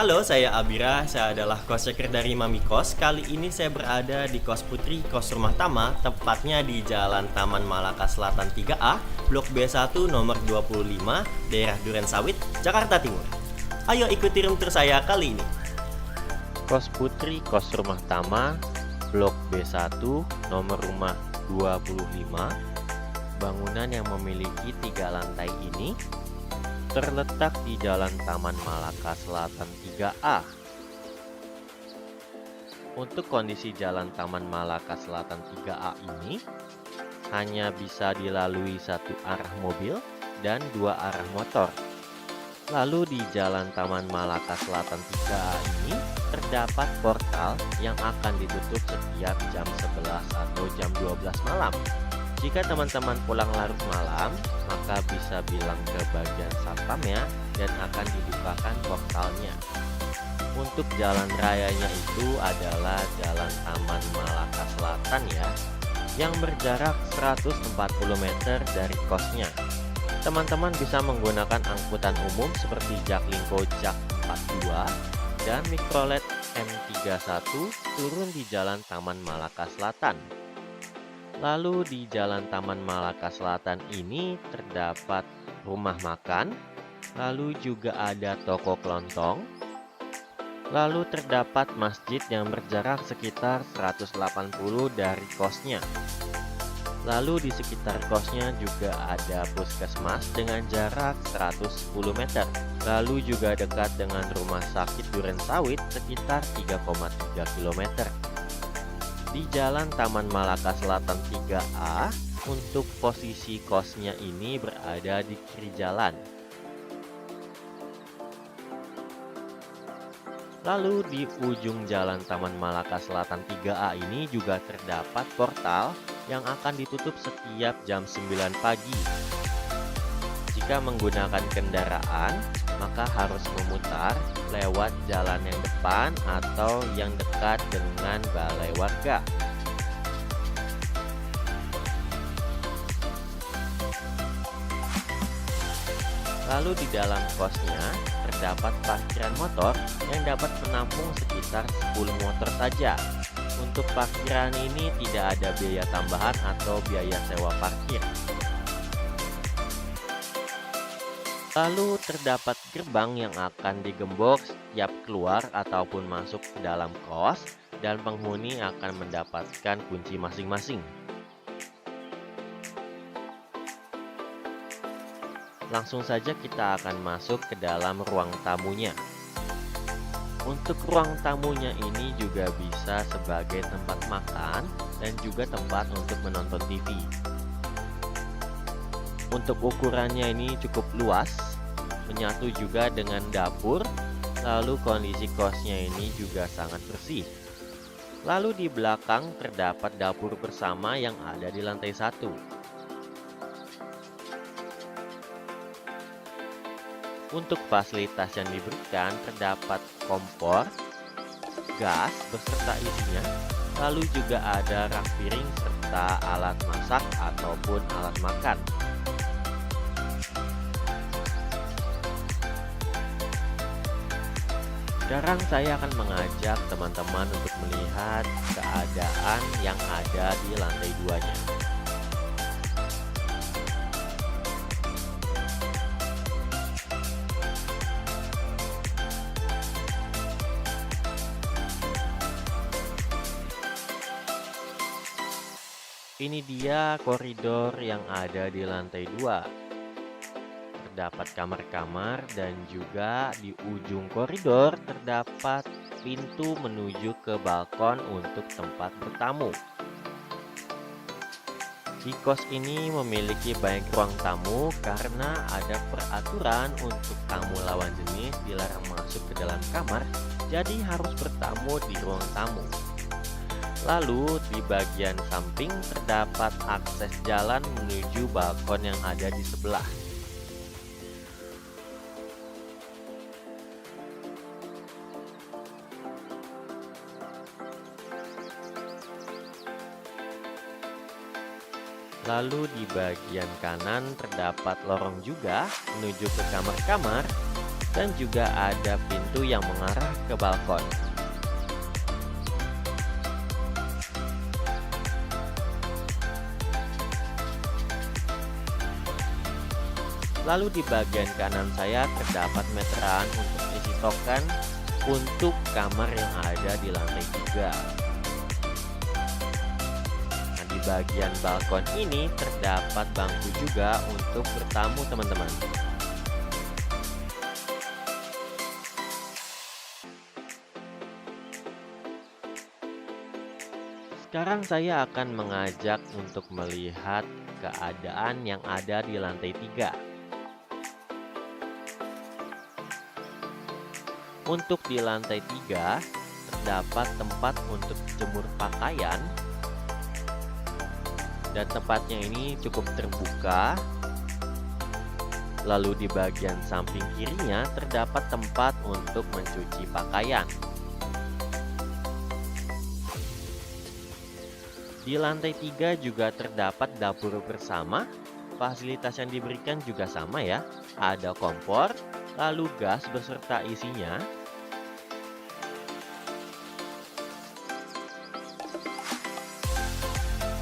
Halo, saya Abira. Saya adalah kos checker dari Mami Kos. Kali ini saya berada di Kos Putri, Kos Rumah Tama, tepatnya di Jalan Taman Malaka Selatan 3A, Blok B1 nomor 25, daerah Durensawit, Jakarta Timur. Ayo ikuti room tour saya kali ini. Kos Putri, Kos Rumah Tama, Blok B1, nomor rumah 25. Bangunan yang memiliki 3 lantai ini terletak di Jalan Taman Malaka Selatan 3A. Untuk kondisi Jalan Taman Malaka Selatan 3A ini hanya bisa dilalui satu arah mobil dan 2 arah motor. Lalu di Jalan Taman Malaka Selatan 3A ini terdapat portal yang akan ditutup setiap jam 11 atau jam 12 malam. Jika teman-teman pulang larut malam, maka bisa bilang ke bagian satpamnya dan akan dibukakan portalnya. Untuk jalan rayanya itu adalah Jalan Taman Malaka Selatan ya, yang berjarak 140 meter dari kosnya. Teman-teman bisa menggunakan angkutan umum seperti Jaklingko Jak 42 dan Mikrolet M31 turun di Jalan Taman Malaka Selatan. Lalu di Jalan Taman Malaka Selatan ini terdapat rumah makan, lalu juga ada toko kelontong, lalu terdapat masjid yang berjarak sekitar 180 dari kosnya. Lalu di sekitar kosnya juga ada puskesmas dengan jarak 110 meter. Lalu juga dekat dengan rumah sakit Durensawit sekitar 3,3 km. Di Jalan Taman Malaka Selatan 3A, untuk posisi kosnya ini berada di kiri jalan. Lalu di ujung Jalan Taman Malaka Selatan 3A ini juga terdapat portal yang akan ditutup setiap jam 9 pagi. Jika menggunakan kendaraan, maka harus memutar lewat jalan yang depan atau yang dekat dengan balai warga. Lalu di dalam kosnya terdapat parkiran motor yang dapat menampung sekitar 10 motor saja. Untuk parkiran ini tidak ada biaya tambahan atau biaya sewa parkir. Lalu terdapat gerbang yang akan digembok setiap keluar ataupun masuk ke dalam kos dan penghuni akan mendapatkan kunci masing-masing. Langsung saja kita akan masuk ke dalam ruang tamunya. Untuk ruang tamunya ini juga bisa sebagai tempat makan dan juga tempat untuk menonton TV. Untuk ukurannya ini cukup luas, menyatu juga dengan dapur, lalu kondisi kosnya ini juga sangat bersih. Lalu di belakang terdapat dapur bersama yang ada di lantai 1. Untuk fasilitas yang diberikan terdapat kompor, gas beserta isinya, lalu juga ada rak piring serta alat masak ataupun alat makan. Sekarang saya akan mengajak teman-teman untuk melihat keadaan yang ada di lantai 2-nya. Ini dia koridor yang ada di lantai 2. Terdapat kamar-kamar dan juga di ujung koridor terdapat pintu menuju ke balkon untuk tempat bertamu. Di kos ini memiliki banyak ruang tamu karena ada peraturan untuk tamu lawan jenis dilarang masuk ke dalam kamar, jadi harus bertamu di ruang tamu. Lalu di bagian samping terdapat akses jalan menuju balkon yang ada di sebelah. Lalu di bagian kanan terdapat lorong juga menuju ke kamar-kamar dan juga ada pintu yang mengarah ke balkon. Lalu di bagian kanan saya terdapat meteran untuk isi token untuk kamar yang ada di lantai 3. Nah, di bagian balkon ini terdapat bangku juga untuk bertamu teman-teman. Sekarang saya akan mengajak untuk melihat keadaan yang ada di lantai 3. Untuk di lantai 3 terdapat tempat untuk jemur pakaian, dan tempatnya ini cukup terbuka. Lalu di bagian samping kirinya terdapat tempat untuk mencuci pakaian. Di lantai 3 juga terdapat dapur bersama. Fasilitas yang diberikan juga sama ya. Ada kompor, lalu gas beserta isinya.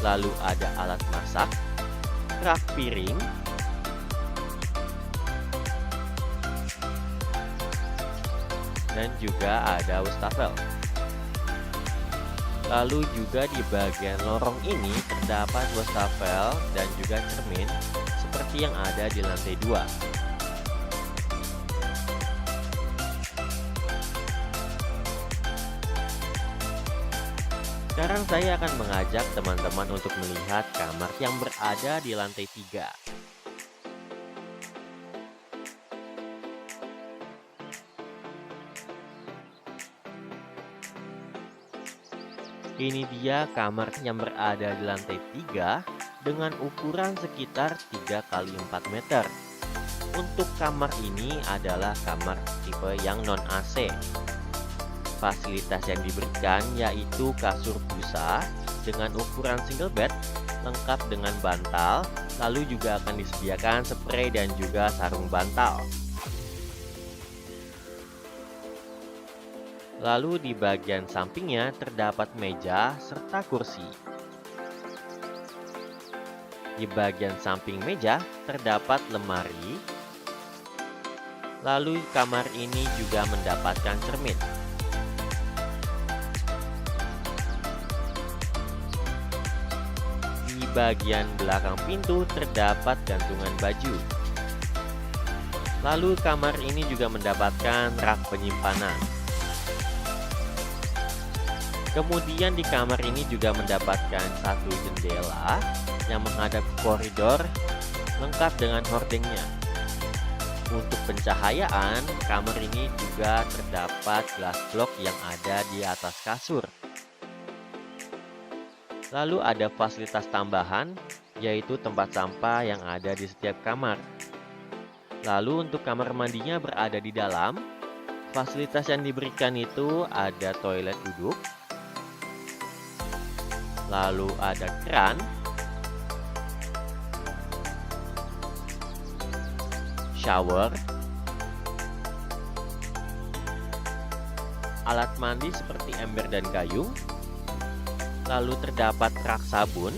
Lalu ada alat masak, rak piring, dan juga ada wastafel. Lalu juga di bagian lorong ini terdapat wastafel dan juga cermin seperti yang ada di lantai 2. Sekarang saya akan mengajak teman-teman untuk melihat kamar yang berada di lantai 3. Ini dia kamar yang berada di lantai 3 dengan ukuran sekitar 3 kali 4 meter. Untuk kamar ini adalah kamar tipe yang non AC. Fasilitas yang diberikan yaitu kasur busa dengan ukuran single bed lengkap dengan bantal, lalu juga akan disediakan spray dan juga sarung bantal. Lalu di bagian sampingnya terdapat meja serta kursi. Di bagian samping meja terdapat lemari. Lalu kamar ini juga mendapatkan cermin. Di bagian belakang pintu terdapat gantungan baju. Lalu kamar ini juga mendapatkan rak penyimpanan. Kemudian di kamar ini juga mendapatkan satu jendela yang menghadap koridor lengkap dengan hordengnya. Untuk pencahayaan, kamar ini juga terdapat gelas blok yang ada di atas kasur. Lalu ada fasilitas tambahan, yaitu tempat sampah yang ada di setiap kamar. Lalu untuk kamar mandinya berada di dalam. Fasilitas yang diberikan itu ada toilet duduk, lalu ada keran, shower, alat mandi seperti ember dan gayung, lalu terdapat rak sabun,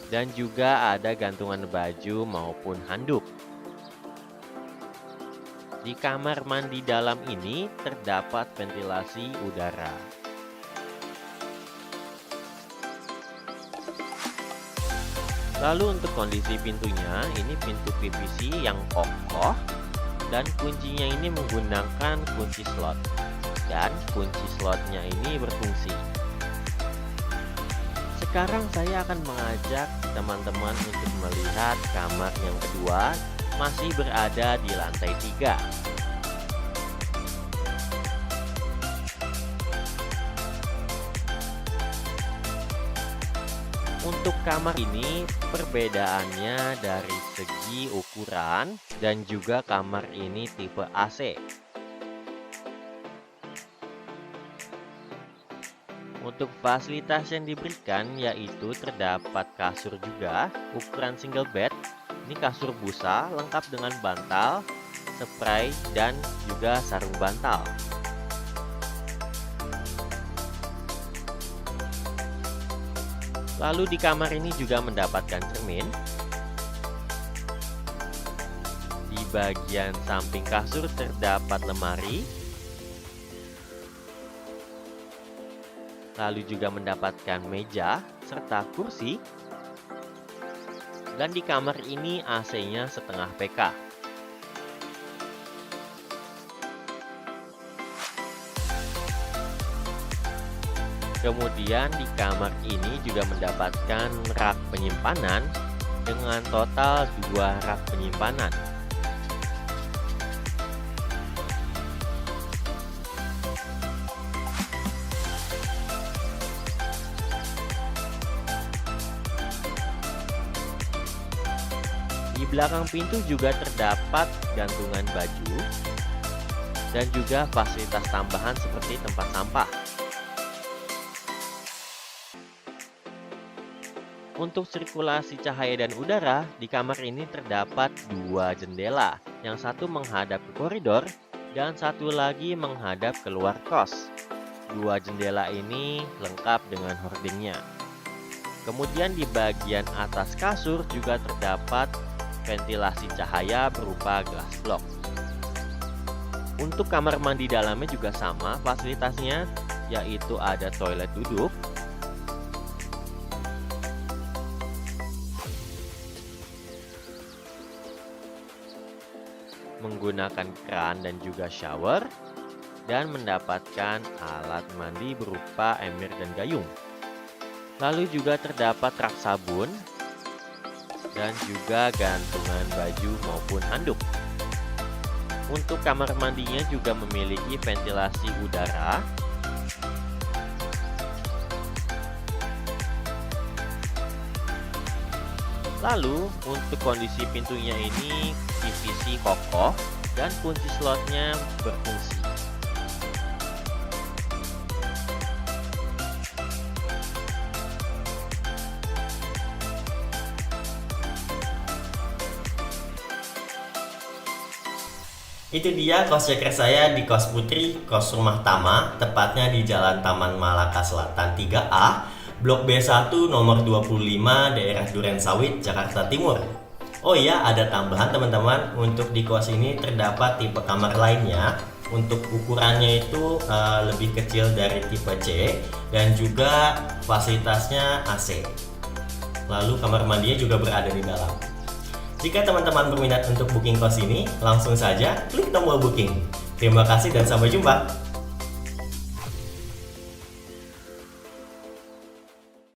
dan juga ada gantungan baju maupun handuk. Di kamar mandi dalam ini terdapat ventilasi udara. Lalu untuk kondisi pintunya, ini pintu PVC yang kokoh dan kuncinya ini menggunakan kunci slot. Dan kunci slotnya ini berfungsi. Sekarang saya akan mengajak teman-teman untuk melihat kamar yang kedua masih berada di lantai 3. Untuk kamar ini perbedaannya dari segi ukuran dan juga kamar ini tipe AC. Untuk fasilitas yang diberikan yaitu terdapat kasur juga ukuran single bed. Ini kasur busa lengkap dengan bantal, spray, dan juga sarung bantal. Lalu di kamar ini juga mendapatkan cermin. Di bagian samping kasur terdapat lemari. Lalu juga mendapatkan meja serta kursi. Dan di kamar ini AC-nya setengah PK. Kemudian di kamar ini juga mendapatkan rak penyimpanan dengan total 2 rak penyimpanan. Di belakang pintu juga terdapat gantungan baju dan juga fasilitas tambahan seperti tempat sampah. Untuk sirkulasi cahaya dan udara, di kamar ini terdapat 2 jendela. Yang satu menghadap ke koridor dan satu lagi menghadap keluar kos. 2 jendela ini lengkap dengan hordingnya. Kemudian di bagian atas kasur juga terdapat ventilasi cahaya berupa gelas blok. Untuk kamar mandi dalamnya juga sama fasilitasnya, yaitu ada toilet duduk, menggunakan keran dan juga shower, dan mendapatkan alat mandi berupa ember dan gayung. Lalu juga terdapat rak sabun dan juga gantungan baju maupun handuk. Untuk kamar mandinya juga memiliki ventilasi udara, lalu untuk kondisi pintunya ini PVC kokoh dan kunci slotnya berfungsi. Itu dia kos checker saya di Kos Putri, kos rumah Tama, tepatnya di Jalan Taman Malaka Selatan 3A, Blok B1 nomor 25, daerah Durensawit, Jakarta Timur. Oh iya, ada tambahan teman-teman, untuk di kos ini terdapat tipe kamar lainnya. Untuk ukurannya itu lebih kecil dari tipe C dan juga fasilitasnya AC. Lalu kamar mandinya juga berada di dalam. Jika teman-teman berminat untuk booking kos ini, langsung saja klik tombol booking. Terima kasih dan sampai jumpa.